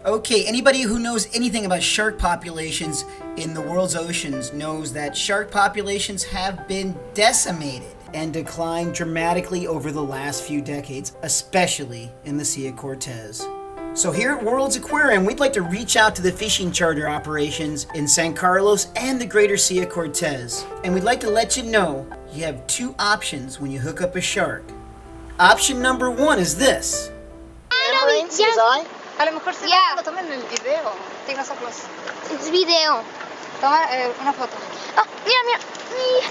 Okay, anybody who knows anything about shark populations in the world's oceans knows that shark populations have been decimated and declined dramatically over the last few decades, especially in the Sea of Cortes. So here at World's Aquarium, we'd like to reach out to the fishing charter operations in San Carlos and the greater Sea of Cortes. And we'd like to let you know you have two options when you hook up a shark. Option number one is this. A lo mejor se lo tomen en el video. Take a close. It's video. Toma una foto. Oh, mira.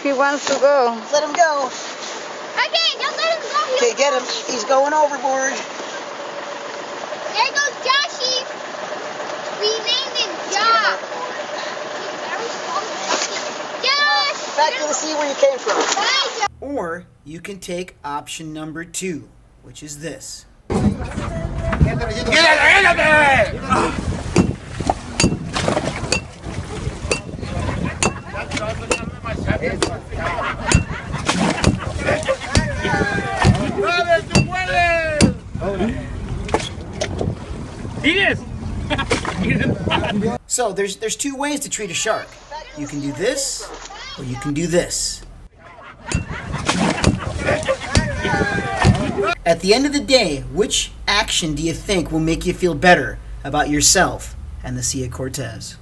He wants to go. Let him go. Okay, don't let him go. Okay, get him. He's going overboard. There goes Joshy. We named him Josh. He's very small. Josh! Back to the sea where you came from. Bye, Josh. Or you can take option number two, which is this. So there's two ways to treat a shark. You can do this, or you can do this. At the end of the day, which action do you think will make you feel better about yourself and the Sea of Cortes?